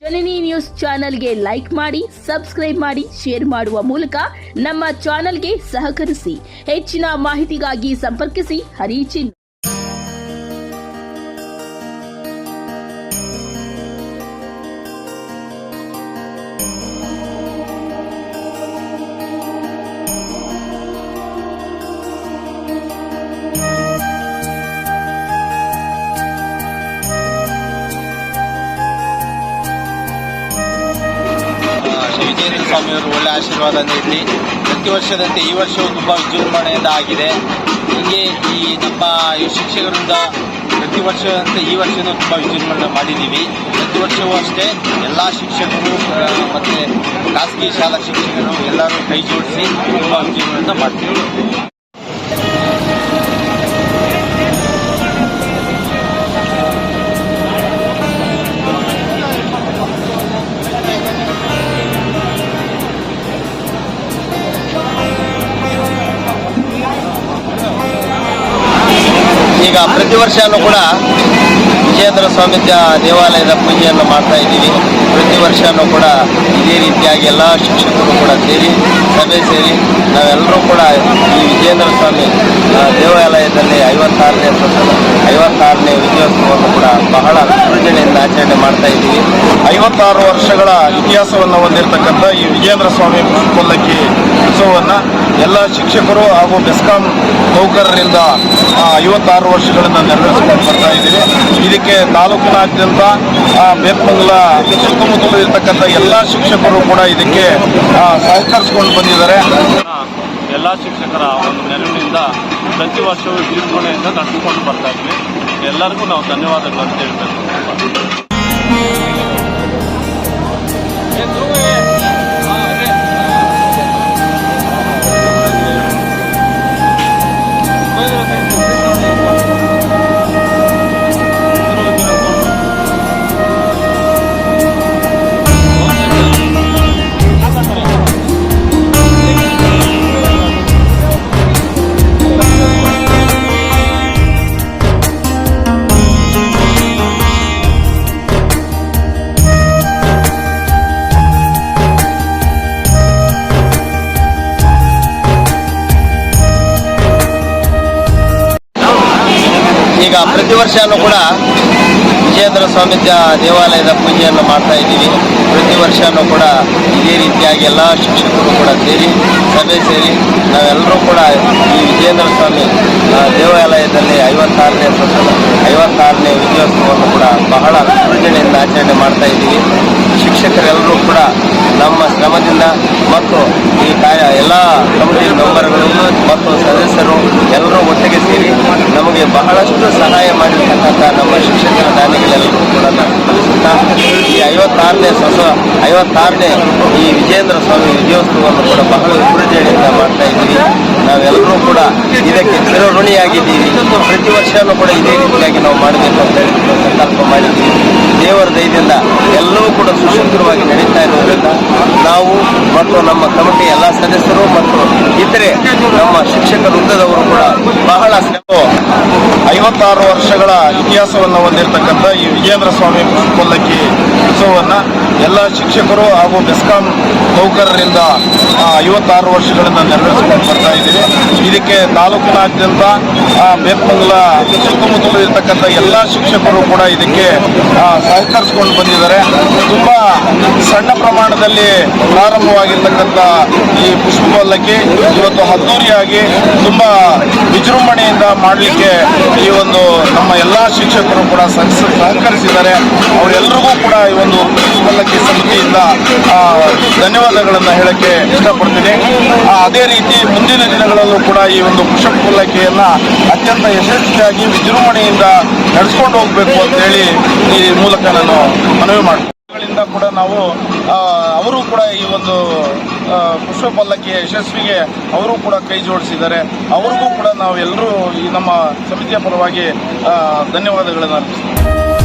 ಜನನಿ news ಚಾನೆಲ್ಗೆ like ಮಾಡಿ, subscribe ಮಾಡಿ, ಶೇರ್ ಮಾಡುವ ಮೂಲಕ ನಮ್ಮ ಚಾನೆಲ್ಗೆ ಸಹಕರಿಸಿ. ಹೆಚ್ಚಿನ ಮಾಹಿತಿಗಾಗಿ ಸಂಪರ್ಕಿಸಿ ಹರಿಚಿನ್. ವಿಜೇಂದ್ರ ಸ್ವಾಮಿಯವರು ಒಳ್ಳೆ ಆಶೀರ್ವಾದ ನೀಡಲಿ. ಪ್ರತಿ ವರ್ಷದಂತೆ ಈ ವರ್ಷವೂ ತುಂಬ ವಿಜೃಂಭಣೆಯಿಂದ ಆಗಿದೆ. ಹೀಗೆ ಈ ನಮ್ಮ ಶಿಕ್ಷಕರಿಂದ ಪ್ರತಿ ವರ್ಷದಂತೆ ಈ ವರ್ಷವೂ ತುಂಬ ವಿಜೃಂಭಣೆ ಮಾಡಿದ್ದೀವಿ. ಪ್ರತಿ ವರ್ಷವೂ ಅಷ್ಟೇ ಎಲ್ಲ ಶಿಕ್ಷಕರು ಮತ್ತು ಖಾಸಗಿ ಶಾಲಾ ಶಿಕ್ಷಕರು ಎಲ್ಲರೂ ಕೈ ಜೋಡಿಸಿ ತುಂಬ ವಿಜೃಂಭಣೆಯಿಂದ ಮಾಡ್ತೀವಿ. ಈಗ ಪ್ರತಿ ವರ್ಷನೂ ಕೂಡ ವಿಜೇಂದ್ರ ಸ್ವಾಮಿ ದೇವಾಲಯದ ಪೂಜೆಯನ್ನು ಮಾಡ್ತಾ ಇದ್ದೀವಿ. ಪ್ರತಿ ವರ್ಷನೂ ಕೂಡ ಇದೇ ರೀತಿಯಾಗಿ ಎಲ್ಲ ಶಿಕ್ಷಕರು ಕೂಡ ಸೇರಿ ಸಭೆ ಸೇರಿ ನಾವೆಲ್ಲರೂ ಕೂಡ ಈ ವಿಜೇಂದ್ರ ಸ್ವಾಮಿ ದೇವಾಲಯದಲ್ಲಿ 56ನೇ ವಿಜಯೋತ್ಸವವನ್ನು ಕೂಡ ಬಹಳ ವಿಜೃಂಭಣೆಯಿಂದ ಆಚರಣೆ ಮಾಡ್ತಾ ಇದ್ದೀವಿ. 56 ವರ್ಷಗಳ ಇತಿಹಾಸವನ್ನು ಹೊಂದಿರತಕ್ಕಂಥ ಈ ವಿಜೇಂದ್ರ ಸ್ವಾಮಿ ಪಲ್ಲಕ್ಕಿ ಉತ್ಸವವನ್ನು ಎಲ್ಲ ಶಿಕ್ಷಕರು ಹಾಗೂ ಬೆಸ್ಕಾಂ ನೌಕರರಿಂದ 56 ವರ್ಷಗಳಿಂದ ನೆರವೇರಿಸಿಕೊಂಡು ಬರ್ತಾ ಇದ್ದೀವಿ. ಇದಕ್ಕೆ ತಾಲೂಕಿನಾದ್ಯಂತ ಬೇತ್ಮಂಗಲ ಸುತ್ತಮುತ್ತಲು ಇರತಕ್ಕಂಥ ಎಲ್ಲ ಶಿಕ್ಷಕರು ಕೂಡ ಇದಕ್ಕೆ ಸಹಕರಿಸಿಕೊಂಡು ಬಂದಿದ್ದಾರೆ. ಎಲ್ಲ ಶಿಕ್ಷಕರ ಒಂದು ನೆರವಿನಿಂದ ಪ್ರತಿ ವರ್ಷವೂ ವಿಜೃಂಭಣೆಯಿಂದ ನಡೆಸಿಕೊಂಡು ಬರ್ತಾ ಇದ್ವಿ. ಎಲ್ಲರಿಗೂ ನಾವು ಧನ್ಯವಾದಗಳನ್ನು ಹೇಳ್ಬೇಕು. ಈಗ ಪ್ರತಿ ವರ್ಷನೂ ಕೂಡ ವಿಜೇಂದ್ರ ಸ್ವಾಮಿ ದೇವಾಲಯದ ಪೂಜೆಯನ್ನು ಮಾಡ್ತಾ ಇದ್ದೀವಿ. ಪ್ರತಿ ವರ್ಷನೂ ಕೂಡ ಇದೇ ರೀತಿಯಾಗಿ ಎಲ್ಲ ಶಿಕ್ಷಕರು ಕೂಡ ಸೇರಿ ಸಭೆ ಸೇರಿ ನಾವೆಲ್ಲರೂ ಕೂಡ ಈ ವಿಜೇಂದ್ರ ಸ್ವಾಮಿ ದೇವಾಲಯದಲ್ಲಿ 56ನೇ ವಿಜಯೋತ್ಸವವನ್ನು ಕೂಡ ಬಹಳ ವಿಜೃಂಭಣೆಯಿಂದ ಆಚರಣೆ ಮಾಡ್ತಾ ಇದ್ದೀವಿ. ಶಿಕ್ಷಕರೆಲ್ಲರೂ ಕೂಡ ನಮ್ಮ ಶ್ರಮದಿಂದ ಮತ್ತು ಈ ಎಲ್ಲ ಕಮಿಟಿ ಮೆಂಬರ್ಗಳು ಮತ್ತು ಸದಸ್ಯರು ಎಲ್ಲರೂ ಒಟ್ಟಿಗೆ ಸೇರಿ ನಮಗೆ ಬಹಳಷ್ಟು ಸಹಾಯ ಮಾಡಿರ್ತಕ್ಕಂಥ ನಮ್ಮ ಶಿಕ್ಷಕರ ದಾನಿಗಳೆಲ್ಲರೂ ಕೂಡ ಕಲಿಸುತ್ತಾ ಈ 56ನೇ ಈ ವಿಜೇಂದ್ರ ಸ್ವಾಮಿ ವಿಜಯೋತ್ಸವವನ್ನು ಕೂಡ ಬಹಳ ವಿಜೃಂಭಣೆಯಿಂದ ಮಾಡ್ತಾ ಇದ್ದೀವಿ. ನಾವೆಲ್ಲರೂ ಕೂಡ ಇದಕ್ಕೆ ಚಿರಋಣಿಯಾಗಿದ್ದೀವಿ. ಪ್ರತಿ ವರ್ಷವೂ ಕೂಡ ಇದೇ ರೀತಿಯಾಗಿ ನಾವು ಮಾಡಬೇಕು ಅಂತ ಹೇಳಿ ಸಂಕಲ್ಪ ಮಾಡಿದ್ದೀವಿ. ದೇವರ ದಯದಿಂದ ಎಲ್ಲವೂ ಕೂಡ ಸುಸೂತ್ರವಾಗಿ ನಡೀತಾ ಇರೋದ್ರಿಂದ ನಾವು ಮತ್ತು ನಮ್ಮ ಕಮಿಟಿ ಎಲ್ಲ ಸದಸ್ಯರು ಮತ್ತು ಇತರೆ ನಮ್ಮ ಶಿಕ್ಷಕ ವೃಂದದವರು ಕೂಡ ಬಹಳ 56 ವರ್ಷಗಳ ಇತಿಹಾಸವನ್ನು ಹೊಂದಿರತಕ್ಕಂಥ ಈ ವಿಜೇಂದ್ರ ಸ್ವಾಮಿ ಪಲ್ಲಕ್ಕಿ ಉತ್ಸವವನ್ನು ಎಲ್ಲ ಶಿಕ್ಷಕರು ಹಾಗೂ ಬೆಸ್ಕಾಂ ನೌಕರರಿಂದ 56 ವರ್ಷಗಳಿಂದ ನೆರವೇರಿಸಿಕೊಂಡು ಬರ್ತಾ ಇದ್ದೀವಿ. ಇದಕ್ಕೆ ತಾಲೂಕಿನಾದ್ಯಂತ ಬೇತ್ಮಂಗಲ ಸುತ್ತಮುತ್ತಲು ಇರತಕ್ಕಂಥ ಎಲ್ಲ ಶಿಕ್ಷಕರು ಕೂಡ ಇದಕ್ಕೆ ಸಹಕರಿಸಿಕೊಂಡು ಬಂದಿದ್ದಾರೆ. ತುಂಬ ಸಣ್ಣ ಪ್ರಮಾಣದಲ್ಲಿ ಪ್ರಾರಂಭವಾಗಿರ್ತಕ್ಕಂಥ ಈ ಪುಷ್ಪ ಪಲ್ಲಕ್ಕಿ ಇವತ್ತು ಅದ್ದೂರಿಯಾಗಿ ತುಂಬ ವಿಜೃಂಭಣೆಯಿಂದ ಮಾಡಲಿಕ್ಕೆ ಈ ಒಂದು ನಮ್ಮ ಎಲ್ಲ ಶಿಕ್ಷಕರು ಕೂಡ ಸಹಕರಿಸಿದ್ದಾರೆ. ಅವರೆಲ್ಲರಿಗೂ ಕೂಡ ಈ ಒಂದು ಪುಷ್ಪ ಪಲ್ಲಕ್ಕಿ ಸಮಿತಿಯಿಂದ ಧನ್ಯವಾದಗಳನ್ನು ಹೇಳಕ್ಕೆ ಇಷ್ಟಪಡ್ತೀನಿ. ಅದೇ ರೀತಿ ಮುಂದಿನ ದಿನಗಳಲ್ಲೂ ಕೂಡ ಈ ಒಂದು ಪುಷ್ಪ ಪಲ್ಲಕ್ಕಿಯನ್ನು ಅತ್ಯಂತ ಯಶಸ್ವಿಯಾಗಿ ವಿಜೃಂಭಣೆಯಿಂದ ನಡೆಸ್ಕೊಂಡು ಹೋಗಬೇಕು ಅಂತೇಳಿ ಈ ಮೂಲಕ ನಾನು ಮನವಿ ಮಾಡ್ತೀನಿ. ಕೂಡ ನಾವು ಅವರು ಕೂಡ ಈ ಒಂದು ಪುಷ್ಪ ಪಲ್ಲಕ್ಕಿಯ ಯಶಸ್ವಿಗೆ ಅವರು ಕೂಡ ಕೈ ಜೋಡಿಸಿದ್ದಾರೆ. ಅವ್ರಿಗೂ ಕೂಡ ನಾವು ಎಲ್ಲರೂ ಈ ನಮ್ಮ ಸಮಿತಿಯ ಪರವಾಗಿ ಧನ್ಯವಾದಗಳನ್ನು ಅರ್ಪಿಸ್ತೀವಿ.